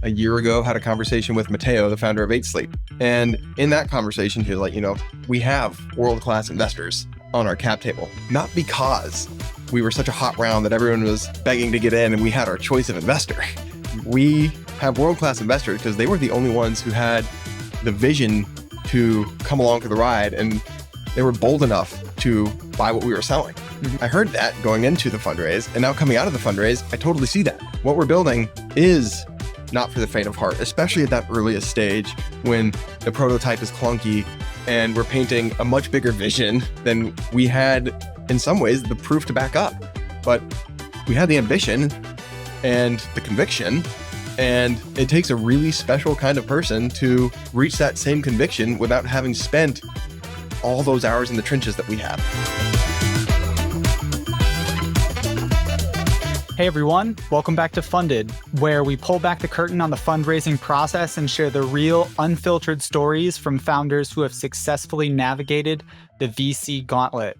a year ago, had a conversation with Matteo, the founder of 8 Sleep. And in that conversation, he was like, we have world-class investors on our cap table, not because we were such a hot round that everyone was begging to get in and we had our choice of investor. We have world-class investors because they were the only ones who had the vision to come along for the ride, and they were bold enough to buy what we were selling. I heard that going into the fundraise, and now coming out of the fundraise, I totally see that. What we're building is not for the faint of heart, especially at that earliest stage when the prototype is clunky and we're painting a much bigger vision than we had, in some ways, the proof to back up. But we had the ambition and the conviction, and it takes a really special kind of person to reach that same conviction without having spent all those hours in the trenches that we have. Hey everyone, welcome back to Funded, where we pull back the curtain on the fundraising process and share the real, unfiltered stories from founders who have successfully navigated the VC gauntlet.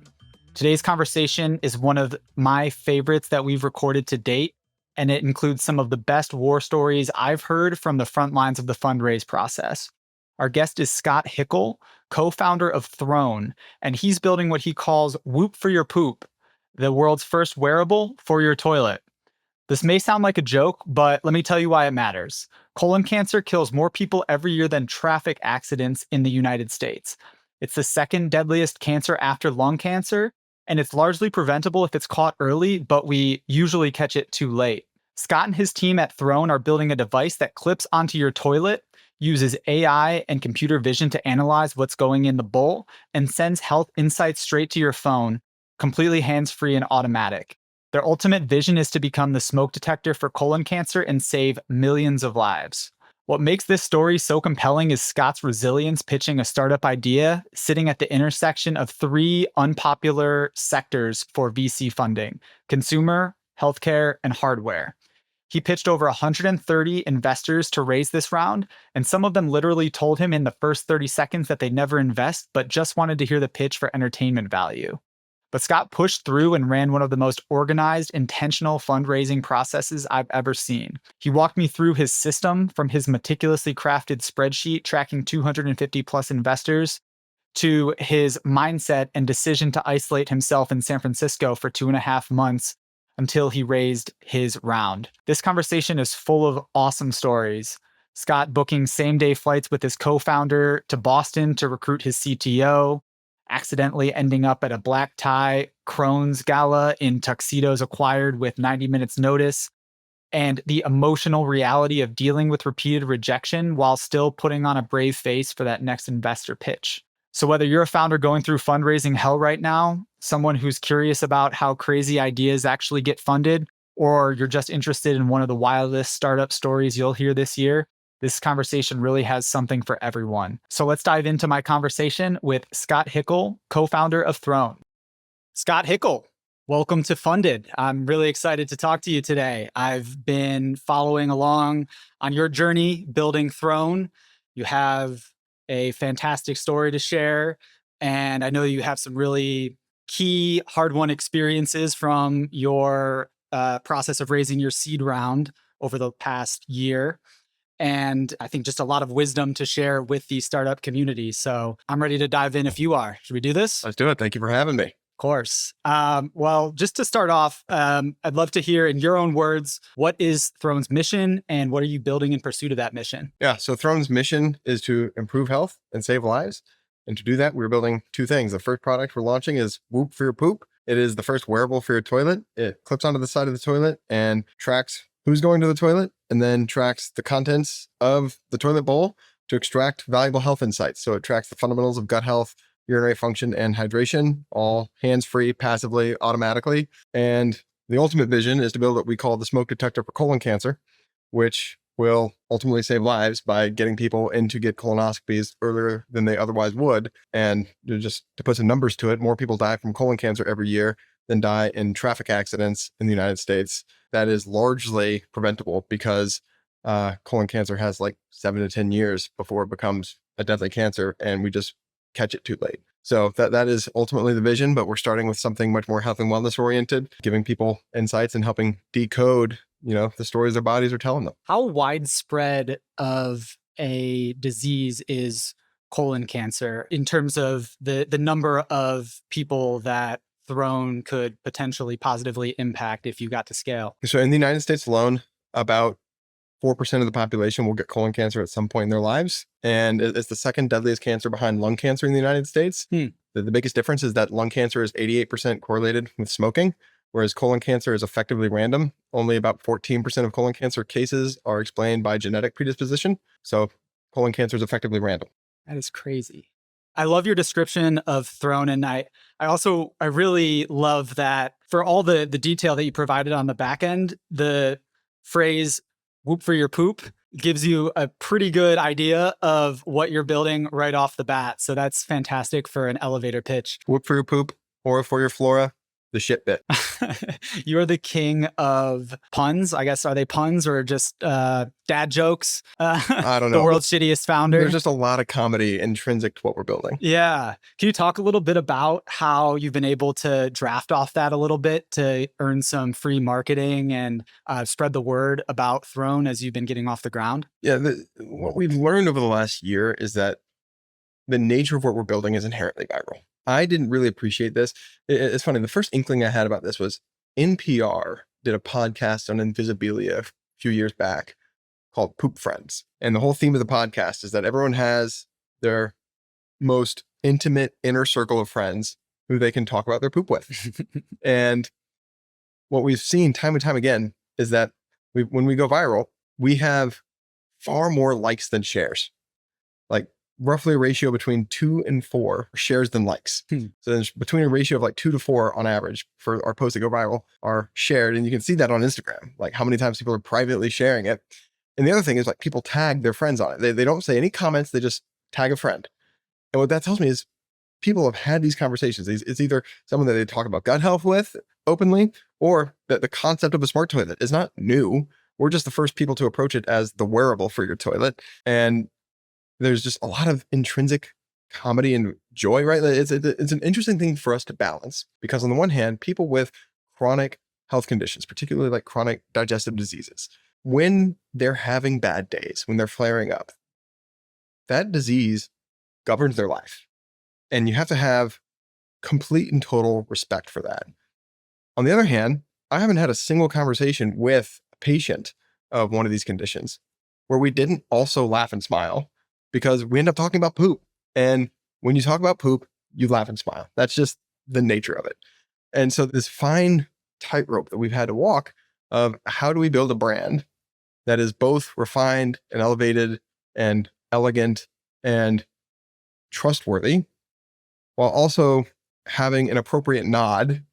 Today's conversation is one of my favorites that we've recorded to date, and it includes some of the best war stories I've heard from the front lines of the fundraise process. Our guest is Scott Hickle, co-founder of Throne, and he's building what he calls Whoop for Your Poop, the world's first wearable for your toilet. This may sound like a joke, but let me tell you why it matters. Colon cancer kills more people every year than traffic accidents in the United States. It's the second deadliest cancer after lung cancer, and it's largely preventable if it's caught early, but we usually catch it too late. Scott and his team at Throne are building a device that clips onto your toilet, uses AI and computer vision to analyze what's going in the bowl, and sends health insights straight to your phone, completely hands-free and automatic. Their ultimate vision is to become the smoke detector for colon cancer and save millions of lives. What makes this story so compelling is Scott's resilience pitching a startup idea sitting at the intersection of three unpopular sectors for VC funding: consumer, healthcare, and hardware. He pitched over 130 investors to raise this round, and some of them literally told him in the first 30 seconds that they'd never invest, but just wanted to hear the pitch for entertainment value. But Scott pushed through and ran one of the most organized, intentional fundraising processes I've ever seen. He walked me through his system, from his meticulously crafted spreadsheet tracking 250 plus investors to his mindset and decision to isolate himself in San Francisco for 2.5 months until he raised his round. This conversation is full of awesome stories. Scott booking same-day flights with his co-founder to Boston to recruit his CTO, accidentally ending up at a black tie Crohn's gala in tuxedos acquired with 90 minutes notice, and the emotional reality of dealing with repeated rejection while still putting on a brave face for that next investor pitch. So whether you're a founder going through fundraising hell right now, someone who's curious about how crazy ideas actually get funded, or you're just interested in one of the wildest startup stories you'll hear this year, this conversation really has something for everyone. So let's dive into my conversation with Scott Hickle, co-founder of Throne. Scott Hickle, welcome to Funded. I'm really excited to talk to you today. I've been following along on your journey building Throne. You have a fantastic story to share, and I know you have some really key hard-won experiences from your process of raising your seed round over the past year. And I think just a lot of wisdom to share with the startup community. So I'm ready to dive in if you are. Should we do this? Let's do it. Thank you for having me. Of course. Well, just to start off, I'd love to hear in your own words, what is Throne's mission and what are you building in pursuit of that mission? Yeah, so Throne's mission is to improve health and save lives. And to do that, we're building two things. The first product we're launching is Whoop for Your Poop. It is the first wearable for your toilet. It clips onto the side of the toilet and tracks who's going to the toilet, and then tracks the contents of the toilet bowl to extract valuable health insights. So it tracks the fundamentals of gut health, urinary function, and hydration, all hands-free, passively, automatically. And the ultimate vision is to build what we call the smoke detector for colon cancer, which will ultimately save lives by getting people in to get colonoscopies earlier than they otherwise would. And just to put some numbers to it, more people die from colon cancer every year than die in traffic accidents in the United States. That is largely preventable because colon cancer has like 7 to 10 years before it becomes a deadly cancer, and we just catch it too late. So that is ultimately the vision, but we're starting with something much more health and wellness oriented, giving people insights and helping decode the stories their bodies are telling them. How widespread of a disease is colon cancer in terms of the number of people that Crohn could potentially positively impact if you got to scale? So in the United States alone, about 4% of the population will get colon cancer at some point in their lives. And it's the second deadliest cancer behind lung cancer in the United States. The biggest difference is that lung cancer is 88% correlated with smoking, whereas colon cancer is effectively random. Only about 14% of colon cancer cases are explained by genetic predisposition. So colon cancer is effectively random. That is crazy. I love your description of Crohn, and I really love that for all the detail that you provided on the back end, the phrase "whoop for your poop" gives you a pretty good idea of what you're building right off the bat. So that's fantastic for an elevator pitch. Whoop for your poop, or for your flora, the shit bit. You are the king of puns. I guess, are they puns or just dad jokes? I don't know. The world's shittiest founder. There's just a lot of comedy intrinsic to what we're building. Yeah. Can you talk a little bit about how you've been able to draft off that a little bit to earn some free marketing and spread the word about Crohn as you've been getting off the ground? Yeah. What we've learned over the last year is that the nature of what we're building is inherently viral. I didn't really appreciate this. It's funny. The first inkling I had about this was NPR did a podcast on invisibilia a few years back called Poop Friends. And the whole theme of the podcast is that everyone has their most intimate inner circle of friends who they can talk about their poop with. And what we've seen time and time again is that when we go viral, we have far more likes than shares. Like roughly a ratio between 2 and 4 shares than likes. So there's between a ratio of like 2 to 4 on average for our posts that go viral are shared. And you can see that on Instagram, like how many times people are privately sharing it. And the other thing is like people tag their friends on it. They don't say any comments. They just tag a friend. And what that tells me is people have had these conversations. It's either someone that they talk about gut health with openly, or that the concept of a smart toilet is not new. We're just the first people to approach it as the wearable for your toilet. And there's just a lot of intrinsic comedy and joy, right? It's an interesting thing for us to balance because on the one hand, people with chronic health conditions, particularly like chronic digestive diseases, when they're having bad days, when they're flaring up, that disease governs their life. And you have to have complete and total respect for that. On the other hand, I haven't had a single conversation with a patient of one of these conditions where we didn't also laugh and smile, because we end up talking about poop. And when you talk about poop, you laugh and smile. That's just the nature of it. And so this fine tightrope that we've had to walk of how do we build a brand that is both refined and elevated and elegant and trustworthy, while also having an appropriate nod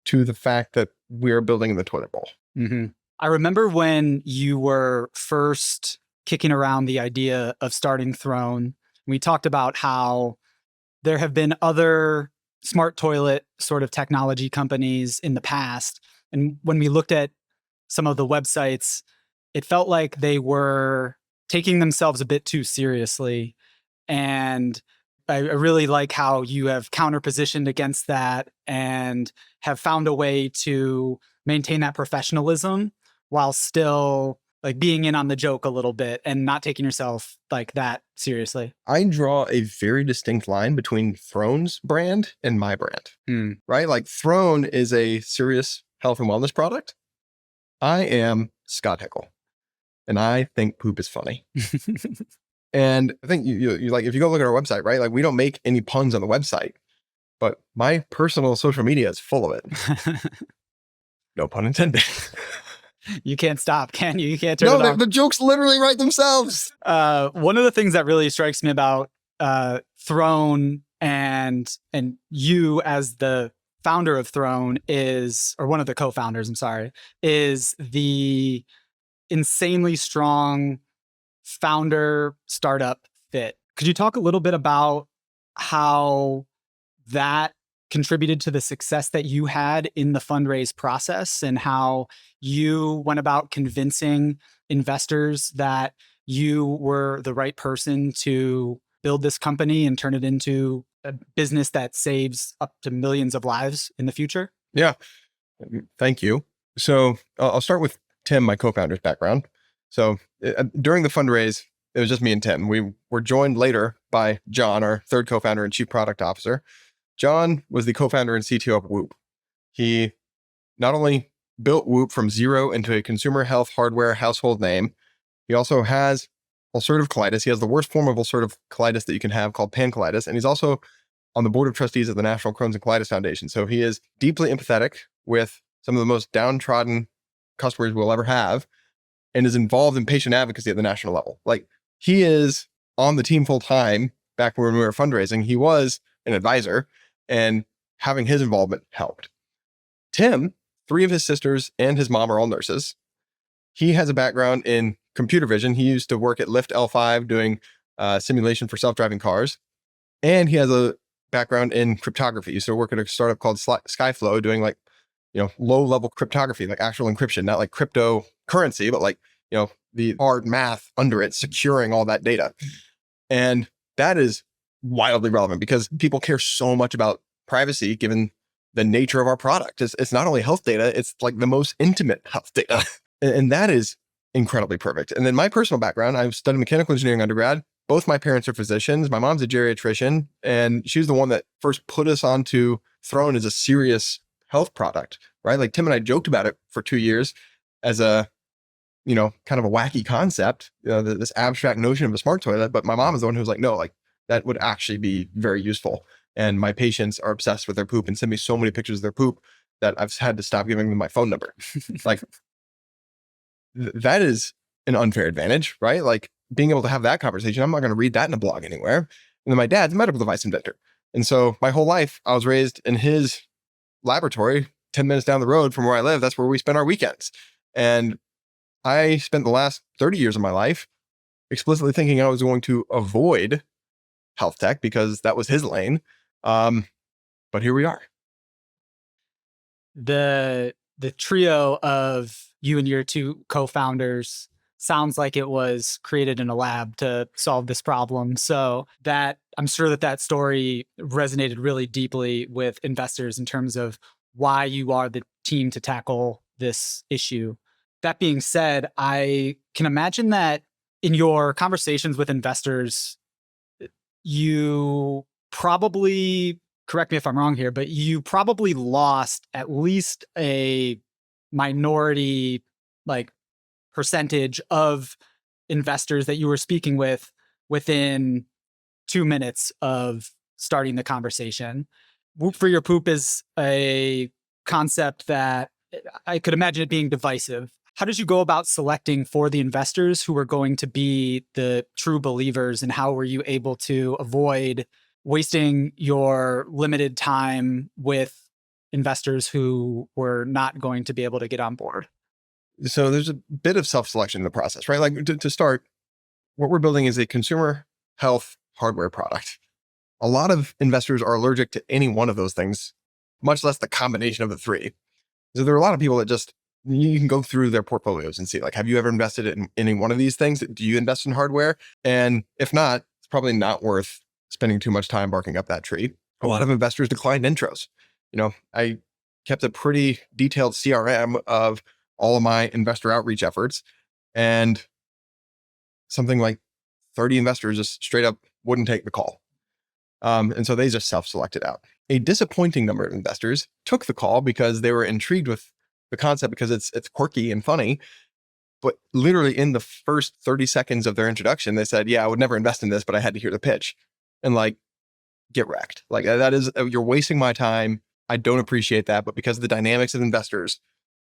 to the fact that we're building the toilet bowl. Mm-hmm. I remember when you were first kicking around the idea of starting Crohn, we talked about how there have been other smart toilet sort of technology companies in the past. And when we looked at some of the websites, it felt like they were taking themselves a bit too seriously. And I really like how you have counterpositioned against that and have found a way to maintain that professionalism while still like being in on the joke a little bit and not taking yourself like that seriously. I draw a very distinct line between Crohn's brand and my brand, right? Like Crohn is a serious health and wellness product. I am Scott Hickle, and I think poop is funny. And I think you like, if you go look at our website, right? Like we don't make any puns on the website, but my personal social media is full of it. No pun intended. You can't stop, can you? You can't turn it off. The jokes literally write themselves. One of the things that really strikes me about Crohn and you as the founder of Crohn is, or one of the co-founders, I'm sorry, is the insanely strong founder startup fit. Could you talk a little bit about how that contributed to the success that you had in the fundraise process and how you went about convincing investors that you were the right person to build this company and turn it into a business that saves up to millions of lives in the future? Yeah. Thank you. So I'll start with Tim, my co-founder's background. So during the fundraise, it was just me and Tim. We were joined later by John, our third co-founder and chief product officer. John was the co-founder and CTO of Whoop. He not only built Whoop from zero into a consumer health hardware household name, he also has ulcerative colitis. He has the worst form of ulcerative colitis that you can have called pancolitis. And he's also on the board of trustees of the National Crohn's and Colitis Foundation. So he is deeply empathetic with some of the most downtrodden customers we'll ever have and is involved in patient advocacy at the national level. Like, he is on the team full time. Back when we were fundraising, he was an advisor, and having his involvement helped. Tim, 3 of his sisters and his mom are all nurses. He has a background in computer vision. He used to work at Lyft L5 doing simulation for self-driving cars. And he has a background in cryptography. He used to work at a startup called Skyflow doing like, low-level cryptography, like actual encryption, not like cryptocurrency, but like, the hard math under it, securing all that data. And that is wildly relevant because people care so much about privacy given the nature of our product. It's not only health data, it's like the most intimate health data. And that is incredibly perfect. And then my personal background, I studied mechanical engineering undergrad. Both my parents are physicians. My mom's a geriatrician, and she's the one that first put us onto Throne as a serious health product, right? Like, Tim and I joked about it for 2 years as a, kind of a wacky concept, this abstract notion of a smart toilet. But my mom is the one who was like, no, like, that would actually be very useful. And my patients are obsessed with their poop and send me so many pictures of their poop that I've had to stop giving them my phone number. Like, that is an unfair advantage, right? Like, being able to have that conversation, I'm not going to read that in a blog anywhere. And then my dad's a medical device inventor. And so my whole life, I was raised in his laboratory 10 minutes down the road from where I live. That's where we spend our weekends. And I spent the last 30 years of my life explicitly thinking I was going to avoid health tech because that was his lane. But here we are. The trio of you and your 2 co-founders sounds like it was created in a lab to solve this problem. So that I'm sure that story resonated really deeply with investors in terms of why you are the team to tackle this issue. That being said, I can imagine that in your conversations with investors, you probably, correct me if I'm wrong here, but you probably lost at least a minority, like, percentage of investors that you were speaking with within 2 minutes of starting the conversation. Whoop for your poop is a concept that I could imagine it being divisive. How did you go about selecting for the investors who were going to be the true believers, and how were you able to avoid wasting your limited time with investors who were not going to be able to get on board? So there's a bit of self-selection in the process, right? Like, to start, what we're building is a consumer health hardware product. A lot of investors are allergic to any one of those things, much less the combination of the 3. So there are a lot of people that just, you can go through their portfolios and see, like, have you ever invested in any one of these things? Do you invest in hardware? And if not, it's probably not worth spending too much time barking up that tree. A lot of investors declined intros. I kept a pretty detailed CRM of all of my investor outreach efforts, and something like 30 investors just straight up wouldn't take the call. And so they just self-selected out. A disappointing number of investors took the call because they were intrigued with the concept because it's quirky and funny. But literally in the first 30 seconds of their introduction, they said, yeah, I would never invest in this, but I had to hear the pitch. And like, get wrecked. Like, that is, you're wasting my time. I don't appreciate that. But because of the dynamics of investors,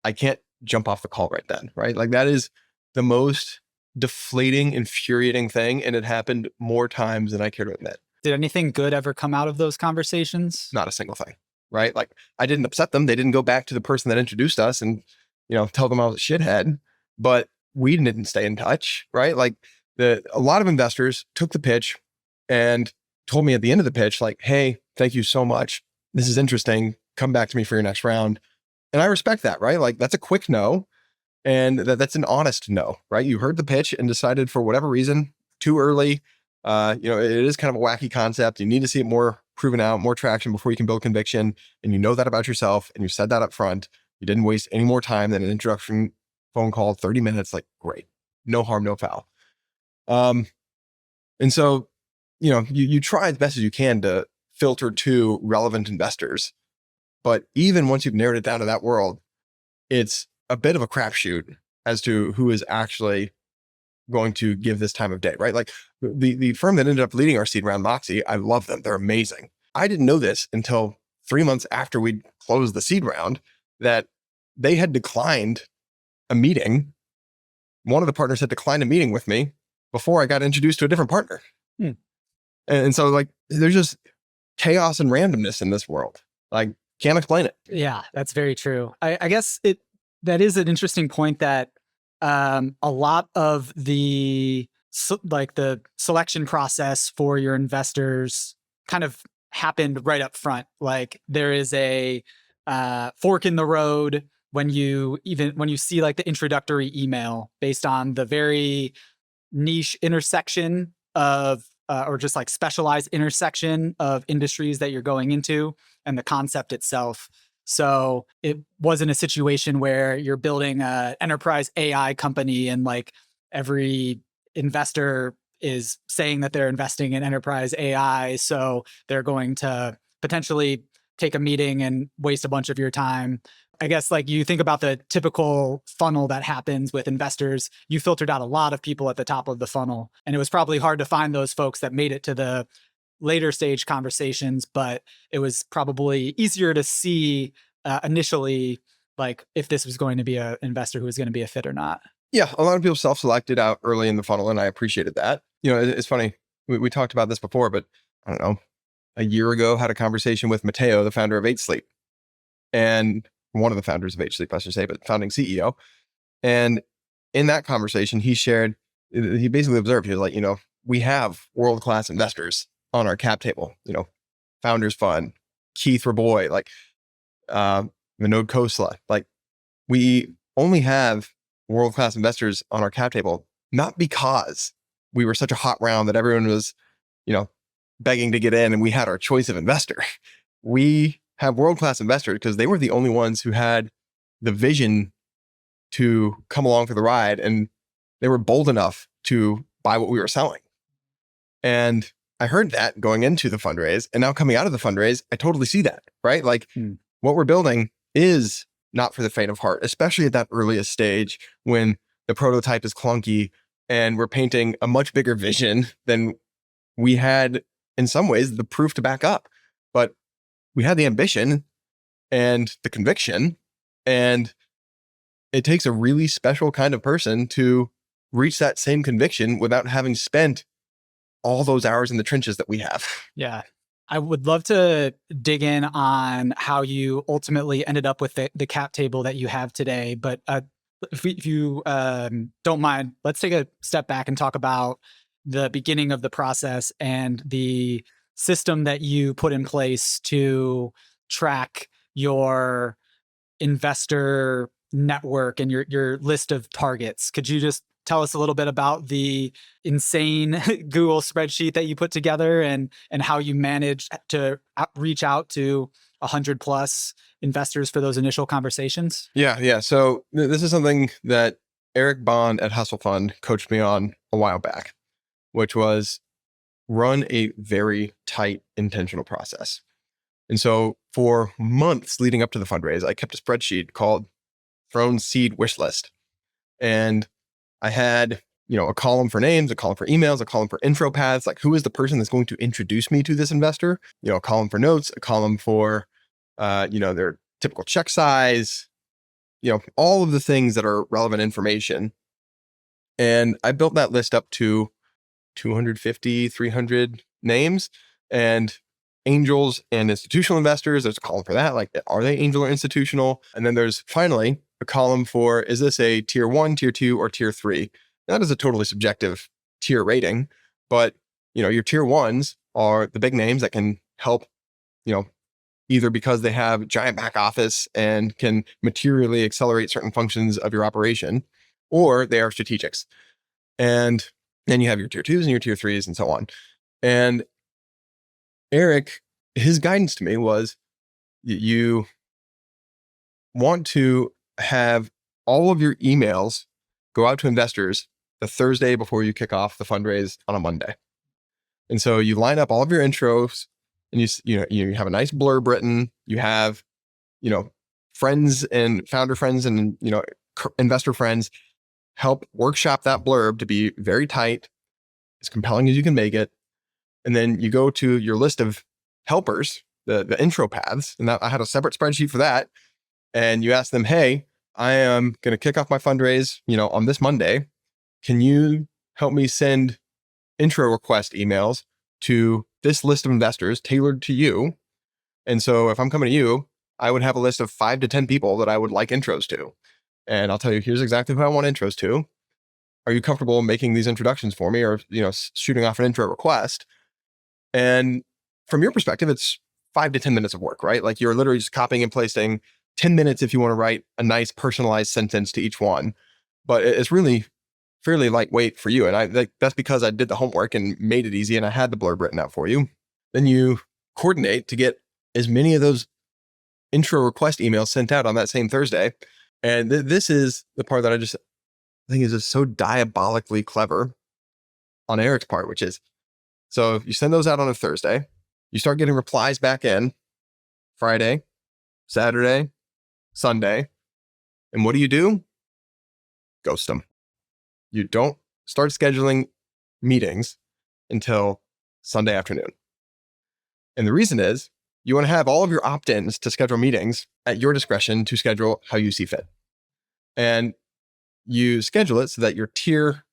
I can't jump off the call right then, right? Like, that is the most deflating, infuriating thing. And it happened more times than I care to admit. Did anything good ever come out of those conversations? Not a single thing, right? Like, I didn't upset them. They didn't go back to the person that introduced us and, tell them I was a shithead, but we didn't stay in touch, right? Like, a lot of investors took the pitch and told me at the end of the pitch, like, hey, thank you so much. This is interesting. Come back to me for your next round. And I respect that, right? Like, that's a quick no. And that's an honest no, right? You heard the pitch and decided for whatever reason, too early. It is kind of a wacky concept. You need to see it more proven out, more traction before you can build conviction. And you know that about yourself. And you said that up front. You didn't waste any more time than an introduction phone call, 30 minutes, like great. No harm, no foul. And so, you try as best as you can to filter to relevant investors. But even once you've narrowed it down to that world, it's a bit of a crapshoot as to who is actually going to give this time of day, right? Like the firm that ended up leading our seed round, Moxie, I love them. They're amazing. I didn't know this until 3 months after we closed the seed round that they had declined a meeting. One of the partners had declined a meeting with me before I got introduced to a different partner. And so like, there's just chaos and randomness in this world. Like, can't explain it. Yeah, that's very true. I guess that is an interesting point that a lot of the the selection process for your investors kind of happened right up front. Like there is a fork in the road when you see like the introductory email based on the very niche intersection of or just like specialized intersection of industries that you're going into and the concept itself. So it wasn't a situation where you're building an enterprise AI company and like every investor is saying that they're investing in enterprise AI. So they're going to potentially take a meeting and waste a bunch of your time. I guess like you think about the typical funnel that happens with investors, you filtered out a lot of people at the top of the funnel. And it was probably hard to find those folks that made it to the later stage conversations, but it was probably easier to see initially, like if this was going to be an investor who was going to be a fit or not. Yeah, a lot of people self-selected out early in the funnel, and I appreciated that. It's funny. We talked about this before, but I don't know, a year ago, had a conversation with Matteo, the founder of 8 Sleep, and one of the founders of 8 Sleep, I should say, but founding CEO. And in that conversation, he basically observed, he was like, we have world-class investors on our cap table, Founders Fund, Keith Raboy, like Vinod Khosla. Like we only have world-class investors on our cap table, not because we were such a hot round that everyone was, begging to get in and we had our choice of investor. We have world-class investors because they were the only ones who had the vision to come along for the ride, and they were bold enough to buy what we were selling. And I heard that going into the fundraise, and now coming out of the fundraise, I totally see that, right? Like what we're building is not for the faint of heart, especially at that earliest stage when the prototype is clunky and we're painting a much bigger vision than we had in some ways the proof to back up. But we had the ambition and the conviction, and it takes a really special kind of person to reach that same conviction without having spent all those hours in the trenches that we have. Yeah. I would love to dig in on how you ultimately ended up with the cap table that you have today. But if you don't mind, let's take a step back and talk about the beginning of the process and the system that you put in place to track your investor network and your list of targets. Could you just tell us a little bit about the insane Google spreadsheet that you put together and how you managed to reach out to 100 plus investors for those initial conversations? Yeah. So this is something that Eric Bond at Hustle Fund coached me on a while back, which was run a very tight, intentional process. And so for months leading up to the fundraise, I kept a spreadsheet called Throne Seed Wish List. And I had, a column for names, a column for emails, a column for intro paths, like who is the person that's going to introduce me to this investor, a column for notes, a column for, their typical check size, all of the things that are relevant information. And I built that list up to 250, 300 names, and angels and institutional investors. There's a column for that. Like, are they angel or institutional? And then there's finally a column for, is this a tier 1, tier 2, or tier 3? That is a totally subjective tier rating. But, your tier 1s are the big names that can help, either because they have giant back office and can materially accelerate certain functions of your operation, or they are strategics. And then you have your tier 2s and your tier 3s and so on. And Eric, his guidance to me was, you want to have all of your emails go out to investors the Thursday before you kick off the fundraise on a Monday. And so you line up all of your intros and you have a nice blurb written. You have, friends and founder friends and, investor friends help workshop that blurb to be very tight, as compelling as you can make it. And then you go to your list of helpers, the intro paths, and I had a separate spreadsheet for that. And you ask them, hey, I am going to kick off my fundraise, on this Monday. Can you help me send intro request emails to this list of investors tailored to you? And so if I'm coming to you, I would have a list of 5 to 10 people that I would like intros to. And I'll tell you, here's exactly who I want intros to. Are you comfortable making these introductions for me, or, shooting off an intro request? And from your perspective, it's 5 to 10 minutes of work, right? Like you're literally just copying and pasting 10 minutes if you want to write a nice personalized sentence to each one. But it's really fairly lightweight for you. And that's because I did the homework and made it easy and I had the blurb written out for you. Then you coordinate to get as many of those intro request emails sent out on that same Thursday. And this is the part that I think is just so diabolically clever on Eric's part, which is, so if you send those out on a Thursday, you start getting replies back in Friday, Saturday, Sunday. And what do? Ghost them. You don't start scheduling meetings until Sunday afternoon. And the reason is you want to have all of your opt-ins to schedule meetings at your discretion to schedule how you see fit. And you schedule it so that your tier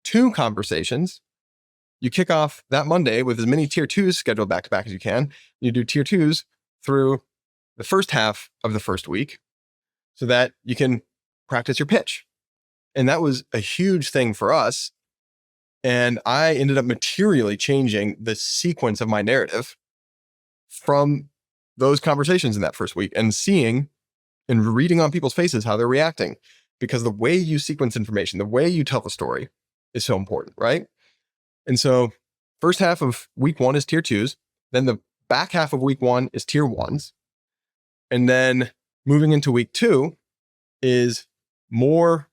2 conversations, you kick off that Monday with as many tier 2s scheduled back to back as you can. You do tier 2s through the first half of the first week so that you can practice your pitch. And that was a huge thing for us. And I ended up materially changing the sequence of my narrative from those conversations in that first week and seeing and reading on people's faces how they're reacting. Because the way you sequence information, the way you tell the story is so important, right? And so first half of week 1 is tier 2s. Then the back half of week 1 is tier 1s. And then moving into week 2 is more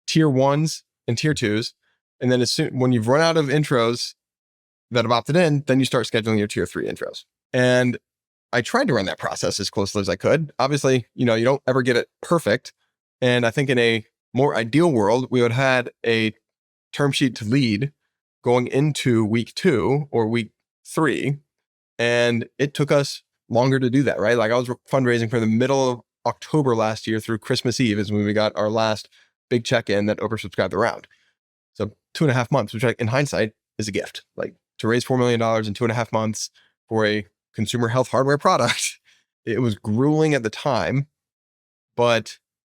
tier 1s and tier 2s. And then when you've run out of intros that have opted in, then you start scheduling your tier 3 intros. And I tried to run that process as closely as I could. Obviously, you don't ever get it perfect. And I think in a more ideal world, we would have had a term sheet to lead going into week 2 or week 3. And it took us longer to do that, right? Like I was fundraising from the middle of October last year through Christmas Eve is when we got our last big check-in that oversubscribed the round. So 2.5 months, which in hindsight is a gift. Like to raise $4 million in 2.5 months for a consumer health hardware product, it was grueling at the time. But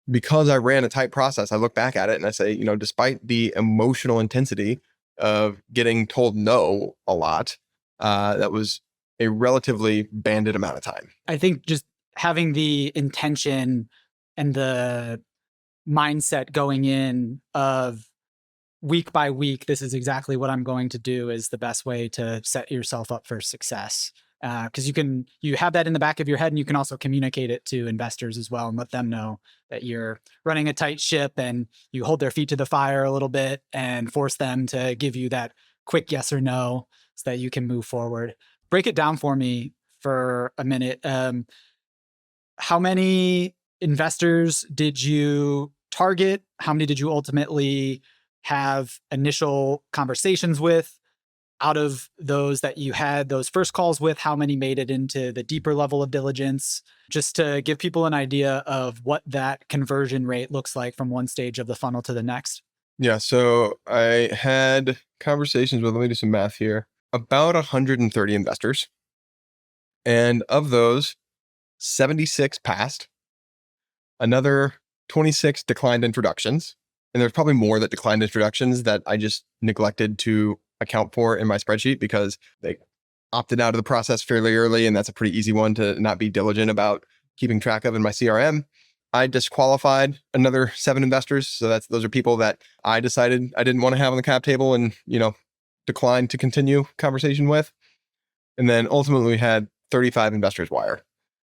because I ran a tight process, I look back at it and I say, despite the emotional intensity of getting told no a lot, that was a relatively banded amount of time. I think just having the intention and the mindset going in of week by week, this is exactly what I'm going to do is the best way to set yourself up for success. Because you have that in the back of your head and you can also communicate it to investors as well and let them know that you're running a tight ship and you hold their feet to the fire a little bit and force them to give you that quick yes or no so that you can move forward. Break it down for me for a minute. How many investors did you target? How many did you ultimately have initial conversations with? Out of those that you had those first calls with, how many made it into the deeper level of diligence? Just to give people an idea of what that conversion rate looks like from one stage of the funnel to the next. Yeah, so I had conversations with, let me do some math here, about 130 investors. And of those, 76 passed. Another 26 declined introductions. And there's probably more that declined introductions that I just neglected to account for in my spreadsheet because they opted out of the process fairly early. And that's a pretty easy one to not be diligent about keeping track of in my CRM. I disqualified another 7 investors. So those are people that I decided I didn't want to have on the cap table and, declined to continue conversation with. And then ultimately we had 35 investors wire.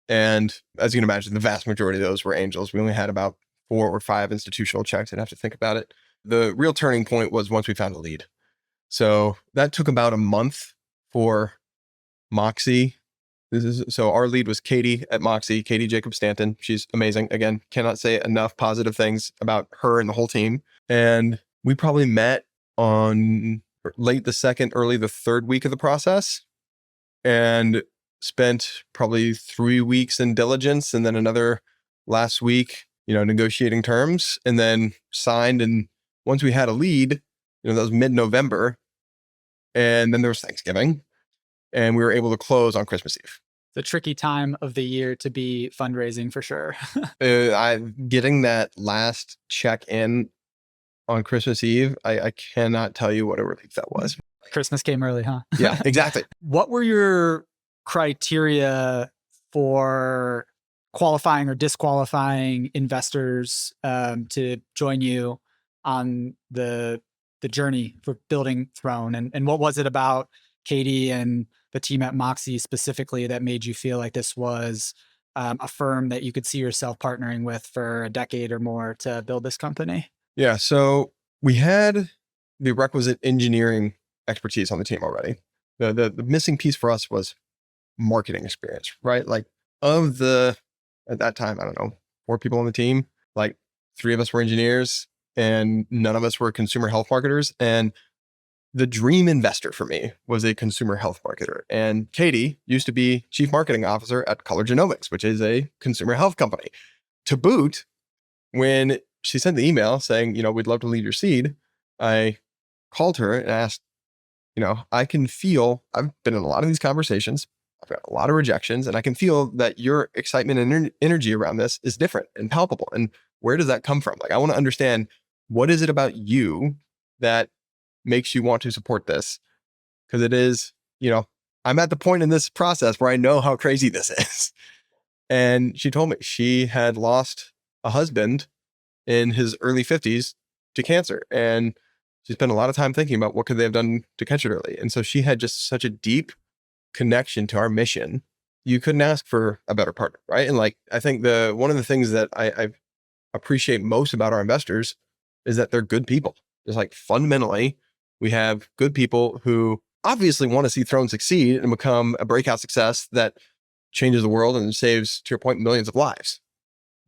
And as you can imagine, the vast majority of those were angels. We only had about 4 or 5 institutional checks. I'd have to think about it. The real turning point was once we found a lead. So that took about a month for Moxie. So our lead was Katie at Moxie, Katie Jacob Stanton. She's amazing. Again, cannot say enough positive things about her and the whole team. And we probably met on late the second, early the third week of the process, and spent probably 3 weeks in diligence, and then another last week, negotiating terms, and then signed. And once we had a lead, that was mid-November, and then there was Thanksgiving, and we were able to close on Christmas Eve. It's a tricky time of the year to be fundraising for sure. Getting that last check in on Christmas Eve, I cannot tell you what a relief that was. Christmas came early, huh? Yeah, exactly. What were your criteria for qualifying or disqualifying investors to join you on the journey for building Throne? And what was it about Katie and the team at Moxie specifically that made you feel like this was a firm that you could see yourself partnering with for a decade or more to build this company? Yeah, so we had the requisite engineering expertise on the team already. The missing piece for us was marketing experience, right? Like at that time, I don't know, 4 people on the team, like 3 of us were engineers and none of us were consumer health marketers. And the dream investor for me was a consumer health marketer. And Katie used to be chief marketing officer at Color Genomics, which is a consumer health company. To boot, when she sent the email saying, we'd love to lead your seed, I called her and asked, I can feel, I've been in a lot of these conversations, I've got a lot of rejections, and I can feel that your excitement and energy around this is different and palpable. And where does that come from? Like, I want to understand, what is it about you that makes you want to support this? Because it is, I'm at the point in this process where I know how crazy this is. And she told me she had lost a husband in his early 50s to cancer. And she spent a lot of time thinking about what could they have done to catch it early. And so she had just such a deep connection to our mission. You couldn't ask for a better partner, right? And like, I think one of the things that I appreciate most about our investors is that they're good people. Just like fundamentally, we have good people who obviously want to see Throne succeed and become a breakout success that changes the world and saves, to your point, millions of lives.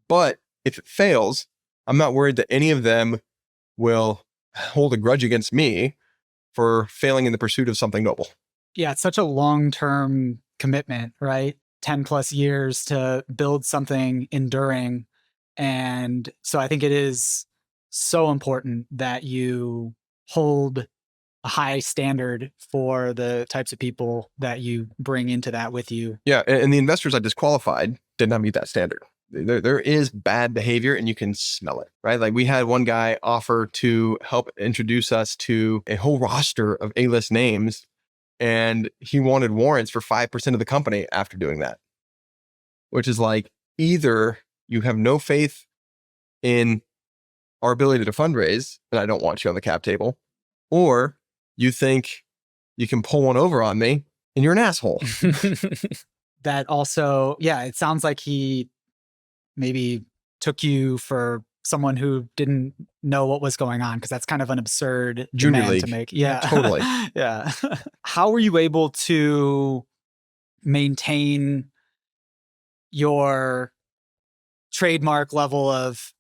But if it fails, I'm not worried that any of them will hold a grudge against me for failing in the pursuit of something noble. Yeah, it's such a long-term commitment, right? 10 plus years to build something enduring. And so I think it is so important that you hold a high standard for the types of people that you bring into that with you. Yeah, and the investors I disqualified did not meet that standard. There is bad behavior and you can smell it, right? Like we had one guy offer to help introduce us to a whole roster of A-list names, and he wanted warrants for 5% of the company after doing that, which is like, either you have no faith in our ability to fundraise, and I don't want you on the cap table, or you think you can pull one over on me and you're an asshole. That also, yeah, it sounds like he maybe took you for someone who didn't know what was going on, because that's kind of an absurd Junior demand league. to make. Yeah, Totally. Yeah. How were you able to maintain your trademark level of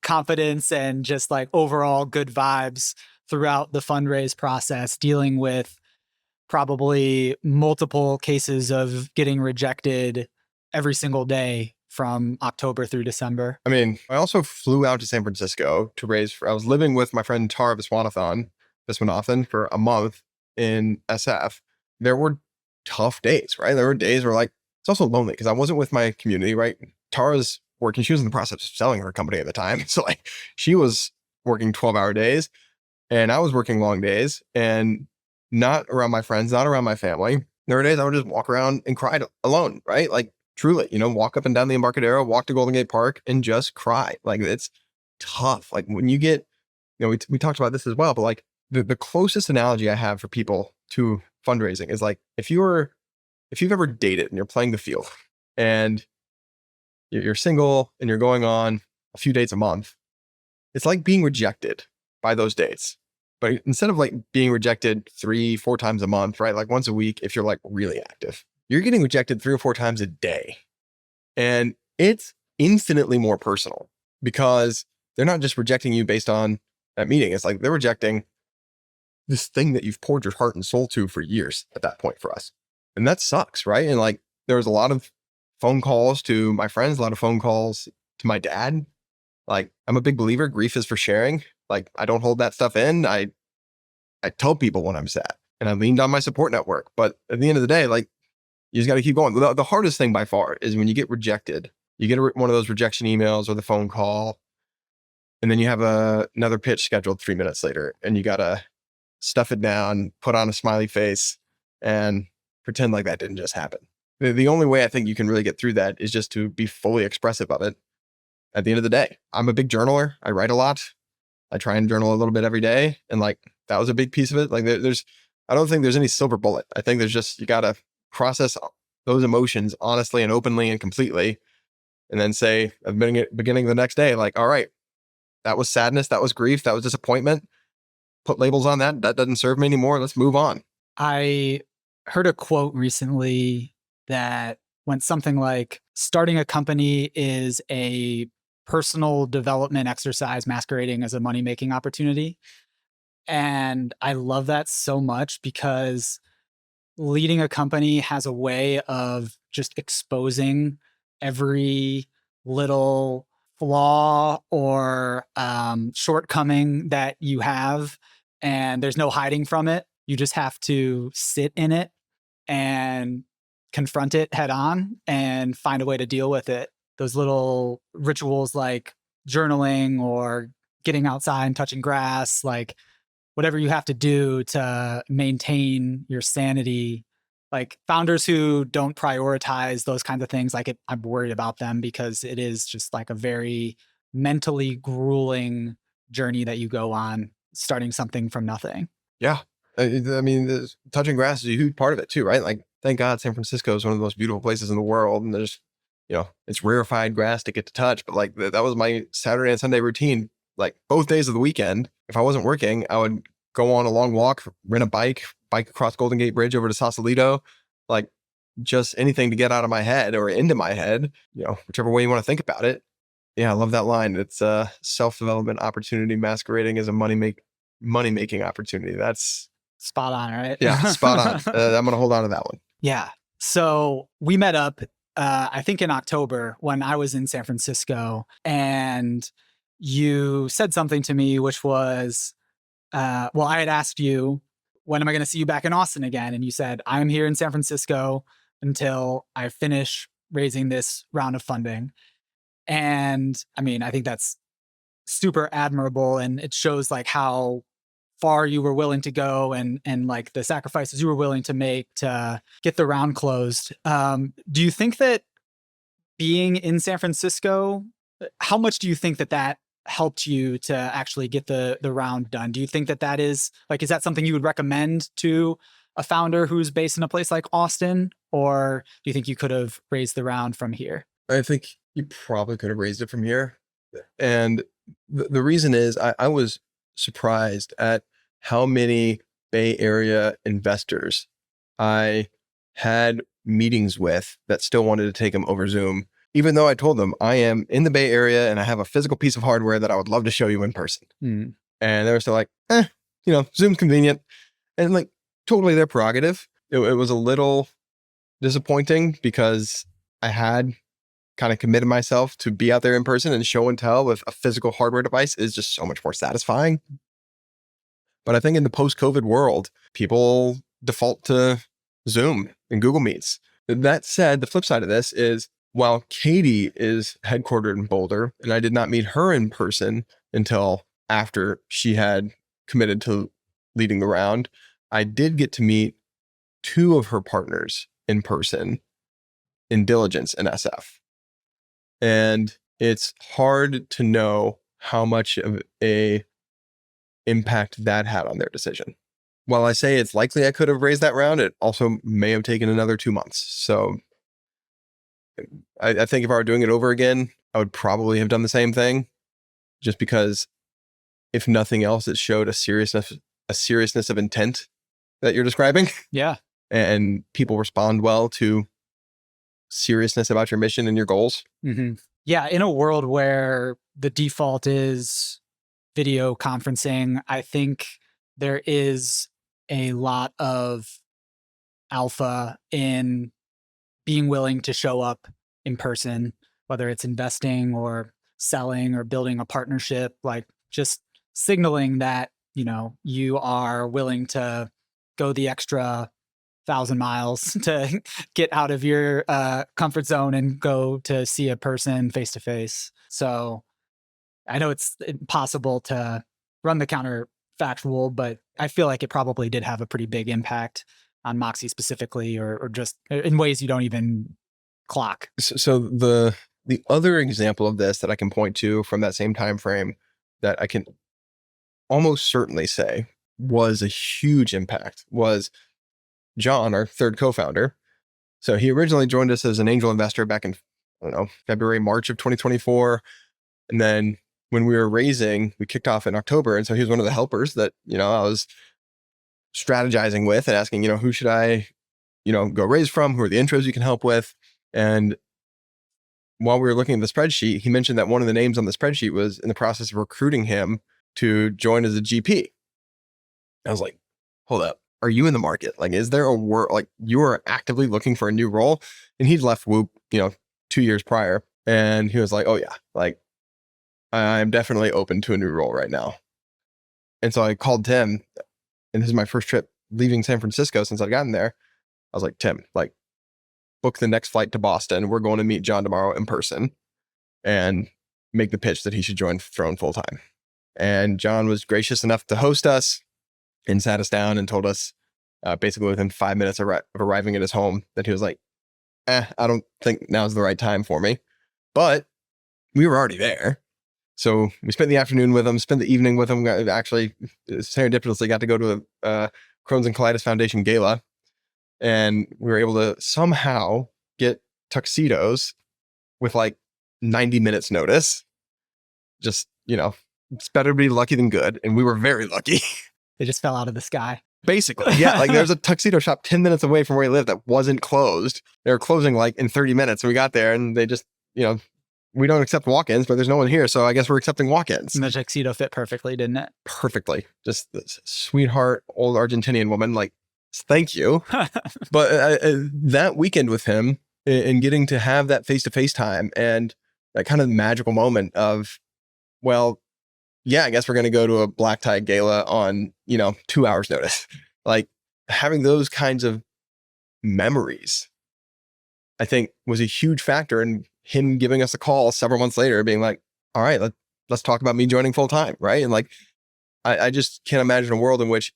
confidence and just like overall good vibes throughout the fundraise process, dealing with probably multiple cases of getting rejected every single day from October through December? I mean, I also flew out to San Francisco to I was living with my friend Tara Viswanathan for a month in SF. There were tough days, right? There were days where like, it's also lonely because I wasn't with my community, right? Tara's working, she was in the process of selling her company at the time. So like, she was working 12-hour days and I was working long days, and not around my friends, not around my family. There were days I would just walk around and cry alone, right? Like truly, walk up and down the Embarcadero, walk to Golden Gate Park and just cry. Like it's tough. Like when you get, we talked about this as well, but like the closest analogy I have for people to fundraising is like, if you've ever dated and you're playing the field and you're single and you're going on a few dates a month, it's like being rejected by those dates. But instead of like being rejected 3-4 times a month, right? Like once a week, if you're like really active, you're getting rejected 3 or 4 times a day. And it's infinitely more personal because they're not just rejecting you based on that meeting. It's like they're rejecting this thing that you've poured your heart and soul to for years at that point for us. And that sucks, right? And like there was a lot of phone calls to my friends, a lot of phone calls to my dad. Like I'm a big believer, grief is for sharing. Like I don't hold that stuff in. I tell people when I'm sad, and I leaned on my support network. But at the end of the day, like you just got to keep going. The hardest thing by far is when you get rejected, you get one of those rejection emails or the phone call, and then you have another pitch scheduled 3 minutes later, and you got to stuff it down, put on a smiley face, and pretend like that didn't just happen. The only way I think you can really get through that is just to be fully expressive of it at the end of the day. I'm a big journaler. I write a lot. I try and journal a little bit every day. And like, that was a big piece of it. Like I don't think there's any silver bullet. I think there's just, you got to process those emotions honestly and openly and completely. And then say at the beginning of the next day, like, all right, that was sadness. That was grief. That was disappointment. Put labels on that. That doesn't serve me anymore. Let's move on. I heard a quote recently that went something like, starting a company is a personal development exercise masquerading as a money-making opportunity. And I love that so much because leading a company has a way of just exposing every little flaw or shortcoming that you have. And there's no hiding from it. You just have to sit in it and confront it head on and find a way to deal with it. Those little rituals like journaling or getting outside and touching grass, like whatever you have to do to maintain your sanity. Like founders who don't prioritize those kinds of things, like I'm worried about them because it is just like a very mentally grueling journey that you go on starting something from nothing. Yeah. I mean, touching grass is a huge part of it too, right? Like, thank God San Francisco is one of the most beautiful places in the world. And there's, it's rarefied grass to get to touch. But like, that was my Saturday and Sunday routine. Like both days of the weekend, if I wasn't working, I would go on a long walk, rent a bike across Golden Gate Bridge over to Sausalito, like just anything to get out of my head or into my head, whichever way you want to think about it. Yeah, I love that line. It's a self-development opportunity masquerading as a money-making opportunity. That's spot on, right? Yeah, spot on. I'm going to hold on to that one. Yeah. So we met up, I think in October when I was in San Francisco, and you said something to me, which was, I had asked you, when am I going to see you back in Austin again? And you said, I'm here in San Francisco until I finish raising this round of funding. And I mean, I think that's super admirable. And it shows like how far you were willing to go and like the sacrifices you were willing to make to get the round closed. Do you think that being in San Francisco, how much do you think that helped you to actually get the round done? Do you think that is like, is that something you would recommend to a founder who's based in a place like Austin? Or do you think you could have raised the round from here? I think you probably could have raised it from here. And the reason is I was surprised at how many Bay Area investors I had meetings with that still wanted to take them over Zoom, even though I told them I am in the Bay Area and I have a physical piece of hardware that I would love to show you in person. And they were still like, Zoom's convenient. And like totally their prerogative. It was a little disappointing because I had kind of committed myself to be out there in person, and show and tell with a physical hardware device is just so much more satisfying. But I think in the post-COVID world, people default to Zoom and Google Meets. That said, the flip side of this is, while Katie is headquartered in Boulder, and I did not meet her in person until after she had committed to leading the round, I did get to meet 2 of her partners in person in Diligence and SF. And it's hard to know how much of a impact that had on their decision. While I say it's likely I could have raised that round, it also may have taken another 2 months. So I think if I were doing it over again, I would probably have done the same thing, just because if nothing else, it showed a seriousness of intent that you're describing. Yeah. And people respond well to seriousness about your mission and your goals. Mm-hmm. Yeah. In a world where the default is video conferencing, I think there is a lot of alpha in being willing to show up in person, whether it's investing or selling or building a partnership, like just signaling that, you are willing to go the extra 1,000 miles to get out of your comfort zone and go to see a person face to face. So I know it's impossible to run the counterfactual, but I feel like it probably did have a pretty big impact on Moxie specifically, or just in ways you don't even clock. So the other example of this that I can point to from that same time frame that I can almost certainly say was a huge impact was John, our third co-founder. So he originally joined us as an angel investor back in, February, March of 2024. And then when we were raising, we kicked off in October. And so he was one of the helpers that, I was strategizing with and asking, who should I, go raise from? Who are the intros you can help with? And while we were looking at the spreadsheet, he mentioned that one of the names on the spreadsheet was in the process of recruiting him to join as a GP. I was like, hold up. Are you in the market? Like, is there a work, like you are actively looking for a new role? And he'd left Whoop, 2 years prior. And he was like, oh yeah, like I'm definitely open to a new role right now. And so I called Tim, and this is my first trip leaving San Francisco since I'd gotten there. I was like, Tim, like book the next flight to Boston. We're going to meet John tomorrow in person and make the pitch that he should join Throne full time. And John was gracious enough to host us and sat us down and told us basically within 5 minutes of arriving at his home that he was like, I don't think now's the right time for me. But we were already there. So we spent the afternoon with him, spent the evening with him. Actually, serendipitously got to go to a Crohn's and Colitis Foundation gala. And we were able to somehow get tuxedos with like 90 minutes notice. Just, it's better to be lucky than good. And we were very lucky. They just fell out of the sky. Basically, yeah. Like there's a tuxedo shop 10 minutes away from where we lived that wasn't closed. They were closing like in 30 minutes. And we got there and they just, we don't accept walk-ins, but there's no one here. So I guess we're accepting walk-ins. And the tuxedo fit perfectly, didn't it? Perfectly. Just this sweetheart, old Argentinian woman. Like, thank you. But that weekend with him and getting to have that face-to-face time and that kind of magical moment of, well, yeah, I guess we're going to go to a black tie gala on, 2 hours notice. Like having those kinds of memories, I think was a huge factor in him giving us a call several months later being like, all right, let's talk about me joining full time. Right. And like, I just can't imagine a world in which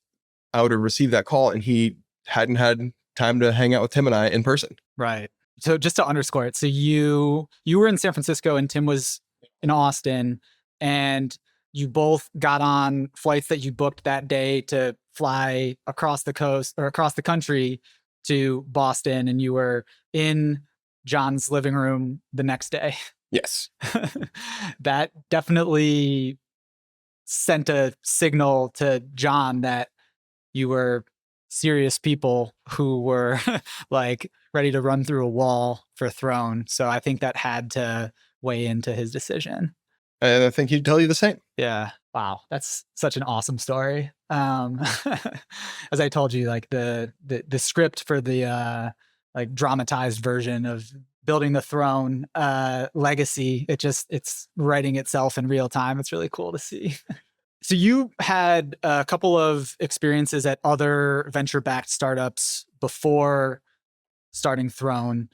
I would have received that call and he hadn't had time to hang out with Tim and I in person. Right. So just to underscore it. So you were in San Francisco and Tim was in Austin, and you both got on flights that you booked that day to fly across the coast or across the country to Boston, and you were in John's living room the next day. Yes. That definitely sent a signal to John that you were serious people who were like ready to run through a wall for Throne. So I think that had to weigh into his decision. And I think he'd tell you the same. Yeah. Wow. That's such an awesome story. As I told you, like the script for the like dramatized version of building the Throne legacy, it's writing itself in real time. It's really cool to see. So you had a couple of experiences at other venture-backed startups before starting Throne.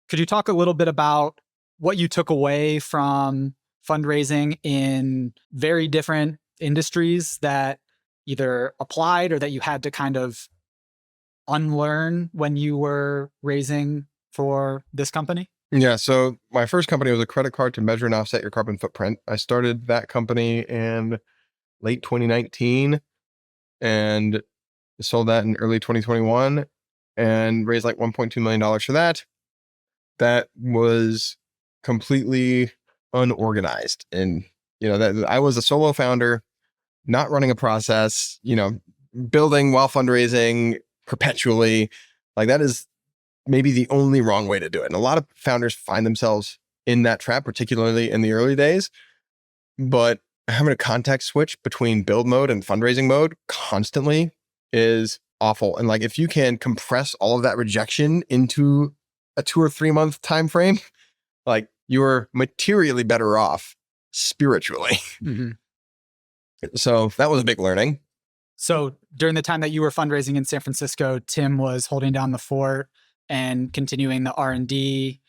Could you talk a little bit about what you took away from fundraising in very different industries that either applied or that you had to kind of unlearn when you were raising for this company? Yeah. So my first company was a credit card to measure and offset your carbon footprint. I started that company in late 2019 and sold that in early 2021 and raised like $1.2 million for that. That was completely unorganized. And, that I was a solo founder, not running a process, building while fundraising perpetually. Like that is maybe the only wrong way to do it. And a lot of founders find themselves in that trap, particularly in the early days. But having a context switch between build mode and fundraising mode constantly is awful. And like if you can compress all of that rejection into a 2 or 3 month time frame, like you're materially better off spiritually. Mm-hmm. So that was a big learning. So during the time that you were fundraising in San Francisco, Tim was holding down the fort and continuing the R&D.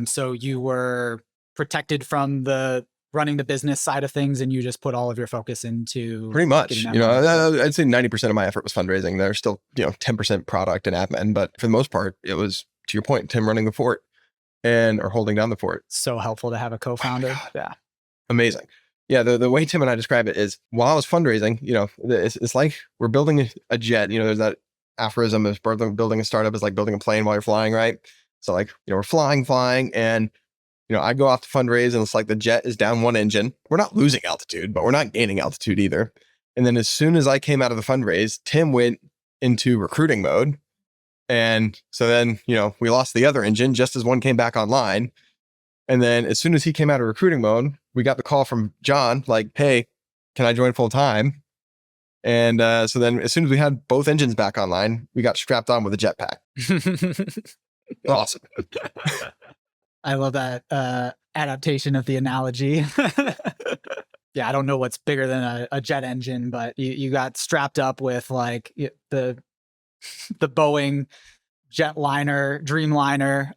So you were protected from the running the business side of things, and you just put all of your focus into pretty much. I'd say 90% of my effort was fundraising. There's still 10% product and admin, but for the most part, it was, to your point, Tim running the fort or holding down the fort. So helpful to have a co-founder. Yeah, amazing. Yeah, the way Tim and I describe it is, while I was fundraising, it's like we're building a jet. There's that aphorism of building a startup is like building a plane while you're flying, right? So like, we're flying, and I go off to fundraise and it's like the jet is down one engine. We're not losing altitude, but we're not gaining altitude either. And then as soon as I came out of the fundraise, Tim went into recruiting mode. And so then, we lost the other engine just as one came back online. And then as soon as he came out of recruiting mode, we got the call from John, like, hey, can I join full time? And so then as soon as we had both engines back online, we got strapped on with a jetpack. Awesome. I love that adaptation of the analogy. Yeah, I don't know what's bigger than a jet engine, but you got strapped up with like the Boeing jetliner, Dreamliner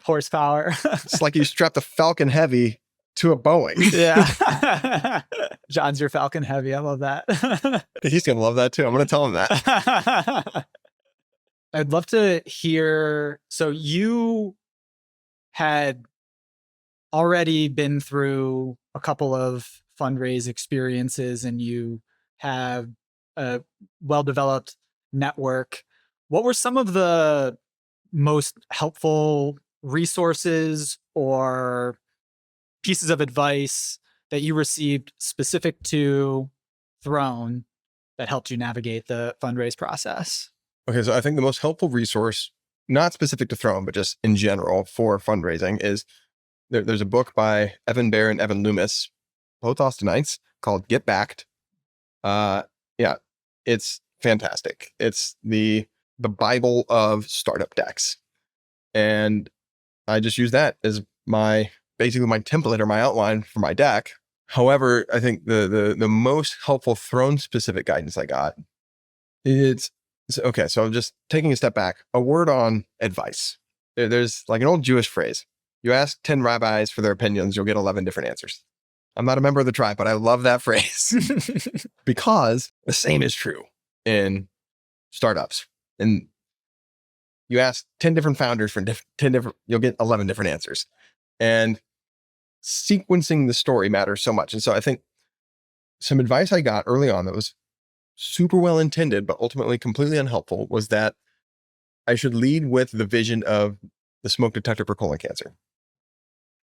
horsepower. It's like you strapped a Falcon Heavy to a Boeing. Yeah. John's your Falcon Heavy. I love that. He's going to love that too. I'm going to tell him that. I'd love to hear. So you had already been through a couple of fundraise experiences and you have a well-developed network. What were some of the most helpful resources or pieces of advice that you received specific to Throne that helped you navigate the fundraise process? Okay, so I think the most helpful resource, not specific to Throne, but just in general for fundraising, is there's a book by Evan Baer and Evan Loomis, both Austinites, called Get Backed. Yeah, it's fantastic. It's the Bible of startup decks. And I just use that as basically my template or my outline for my deck. However, I think the most helpful Throne specific guidance I got okay, so I'm just taking a step back. A word on advice. There's like an old Jewish phrase. You ask 10 rabbis for their opinions, you'll get 11 different answers. I'm not a member of the tribe, but I love that phrase because the same is true in startups. And you ask 10 different founders for 10 different, you'll get 11 different answers. And sequencing the story matters so much. And so I think some advice I got early on that was super well intended, but ultimately completely unhelpful, was that I should lead with the vision of the smoke detector for colon cancer.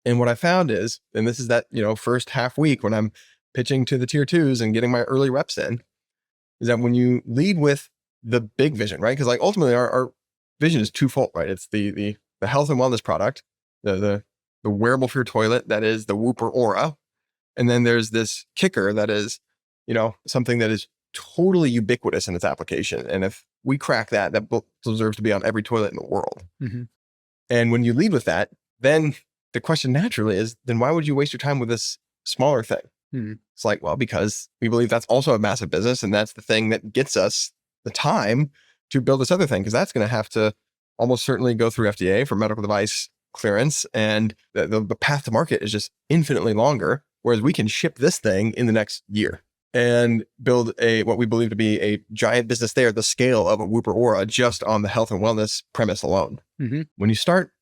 And what I found is, and this is that, first half week when I'm pitching to the tier 2s and getting my early reps in, is that when you lead with the big vision, right? Because like ultimately our vision is twofold, right? It's the health and wellness product, the wearable for your toilet, that is the Whooper Aura. And then there's this kicker that is, something that is totally ubiquitous in its application. And if we crack that deserves to be on every toilet in the world. Mm-hmm. And when you lead with that, then the question naturally is, then why would you waste your time with this smaller thing? Mm-hmm. It's like, well, because we believe that's also a massive business. And that's the thing that gets us the time to build this other thing, because that's going to have to almost certainly go through FDA for medical device clearance. And the path to market is just infinitely longer. Whereas we can ship this thing in the next year and build what we believe to be a giant business there, the scale of a Whooper Aura, just on the health and wellness premise alone. Mm-hmm. When you start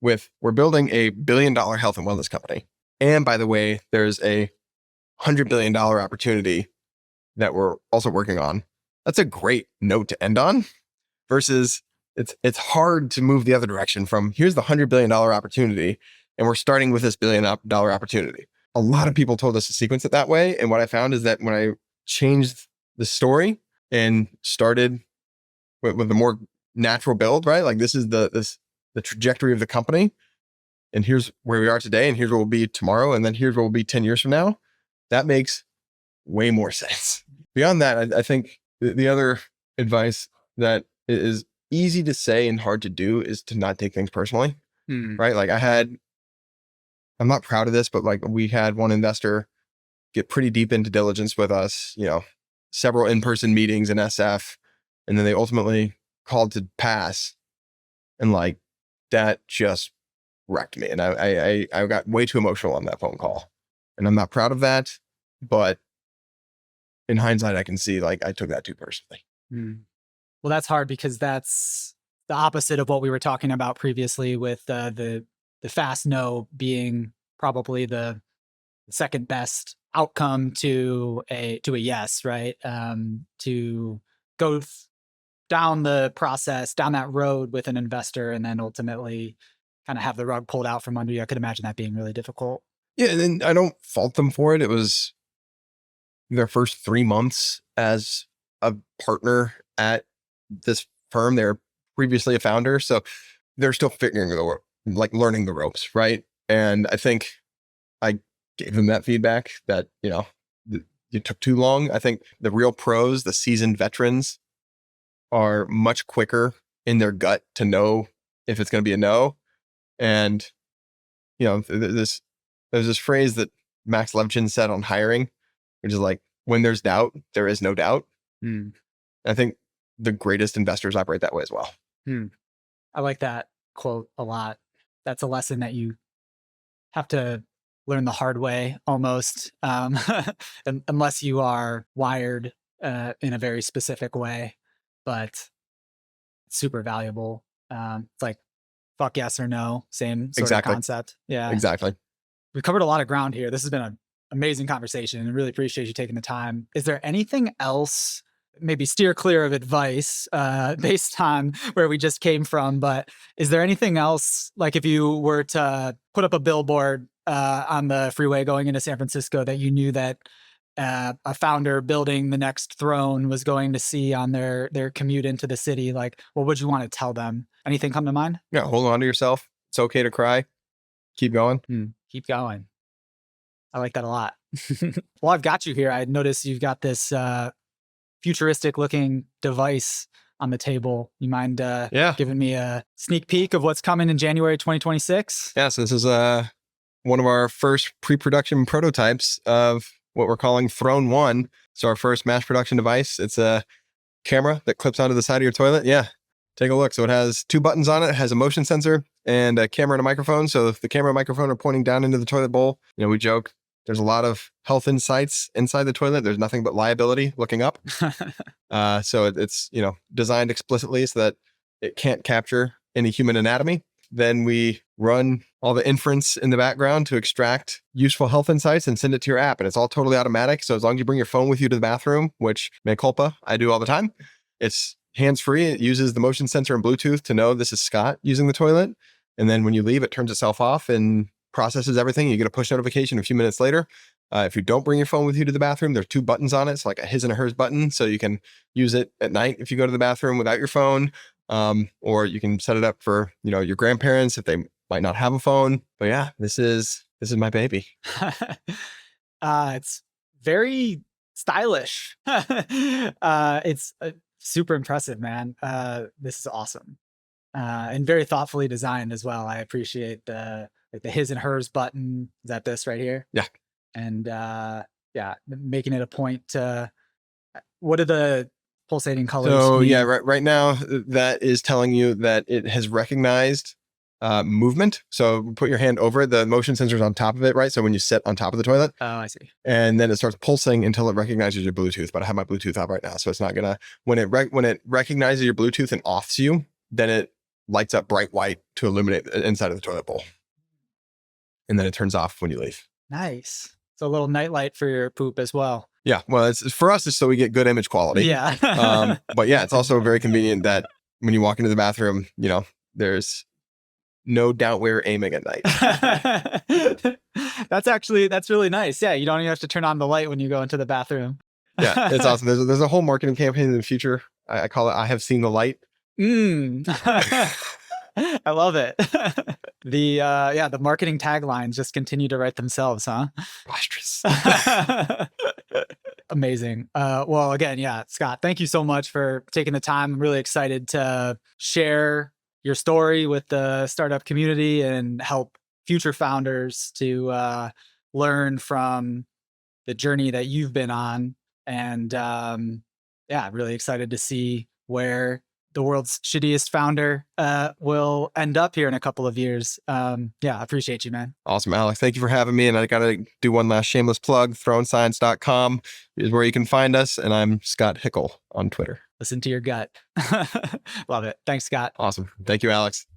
with, we're building a $1 billion health and wellness company. And by the way, there's a $100 billion opportunity that we're also working on. That's a great note to end on, versus it's hard to move the other direction from, here's the $100 billion opportunity and we're starting with this $1 billion opportunity. A lot of people told us to sequence it that way. And what I found is that when I changed the story and started with a more natural build, right? Like this is the trajectory of the company. And here's where we are today. And here's where we'll be tomorrow. And then here's where we'll be 10 years from now. That makes way more sense. Beyond that, I think the other advice that is easy to say and hard to do is to not take things personally, right? Like I'm not proud of this, but like we had one investor get pretty deep into diligence with us, several in-person meetings in SF, and then they ultimately called to pass, and like that just wrecked me. And I got way too emotional on that phone call, and I'm not proud of that, but in hindsight, I can see like I took that too personally. Well, that's hard because that's the opposite of what we were talking about previously with the fast no being probably the second best outcome to a yes, right? To go down the process, down that road with an investor, and then ultimately kind of have the rug pulled out from under you. I could imagine that being really difficult. Yeah, and then I don't fault them for it. It was their first 3 months as a partner at this firm. They're previously a founder, so they're still figuring learning the ropes, right? And I think I gave them that feedback that you took too long. I think the real pros, the seasoned veterans, are much quicker in their gut to know if it's going to be a no. And there's this phrase that Max Levchin said on hiring, which is like, when there's doubt, there is no doubt. I think the greatest investors operate that way as well. I like that quote a lot. That's a lesson that you have to learn the hard way almost, unless you are wired in a very specific way, but it's super valuable. It's like fuck yes or no, same sort of concept. Yeah, exactly. We've covered a lot of ground here. This has been an amazing conversation and really appreciate you taking the time. Is there anything else, maybe steer clear of advice based on where we just came from, but is there anything else, like if you were to put up a billboard on the freeway going into San Francisco that you knew that a founder building the next throne was going to see on their commute into the city, like what would you want to tell them? Anything come to mind? Yeah, hold on to yourself. It's okay to cry. Keep going. Keep going. I like that a lot. Well, I've got you here. I noticed you've got this futuristic looking device on the table. You mind giving me a sneak peek of what's coming in January 2026? Yeah, so this is one of our first pre-production prototypes of what we're calling Throne 1. So our first mass production device. It's a camera that clips onto the side of your toilet. Yeah, take a look. So it has 2 buttons on it. It has a motion sensor and a camera and a microphone. So if the camera and microphone are pointing down into the toilet bowl, we joke, there's a lot of health insights inside the toilet. There's nothing but liability looking up. So it's, designed explicitly so that it can't capture any human anatomy. Then we run all the inference in the background to extract useful health insights and send it to your app. And it's all totally automatic. So as long as you bring your phone with you to the bathroom, which mea culpa, I do all the time, it's hands-free. It uses the motion sensor and Bluetooth to know this is Scott using the toilet. And then when you leave, it turns itself off and processes everything. You get a push notification a few minutes later. If you don't bring your phone with you to the bathroom, there are 2 buttons on it. It's like a his and a hers button. So you can use it at night if you go to the bathroom without your phone. Or you can set it up for, your grandparents if they might not have a phone. But yeah, this is my baby. It's very stylish. It's super impressive, man. This is awesome. And very thoughtfully designed as well. I appreciate the his and hers button. Is that this right here? Yeah. And making it a point to, what are the pulsating colors? So mean? Yeah, right now that is telling you that it has recognized movement. So put your hand over it. The motion sensor is on top of it, right? So when you sit on top of the toilet. Oh, I see. And then it starts pulsing until it recognizes your Bluetooth. But I have my Bluetooth out right now, so it's not gonna. When it recognizes your Bluetooth and offs you, then it lights up bright white to illuminate the inside of the toilet bowl. And then it turns off when you leave. Nice. So a little nightlight for your poop as well. Yeah. Well, it's for us, it's so we get good image quality. Yeah. But yeah, it's also very convenient that when you walk into the bathroom, there's no doubt we're aiming at night. That's really nice. Yeah, you don't even have to turn on the light when you go into the bathroom. Yeah, it's awesome. There's a whole marketing campaign in the future. I call it "I have seen the light." I love it. The marketing taglines just continue to write themselves, huh? Boisterous. Amazing. Well, again, yeah, Scott, thank you so much for taking the time. I'm really excited to share your story with the startup community and help future founders to learn from the journey that you've been on. And yeah, really excited to see where the world's shittiest founder will end up here in a couple of years. Yeah, I appreciate you, man. Awesome, Alex. Thank you for having me. And I got to do one last shameless plug. thronescience.com is where you can find us. And I'm Scott Hickle on Twitter. Listen to your gut. Love it. Thanks, Scott. Awesome. Thank you, Alex.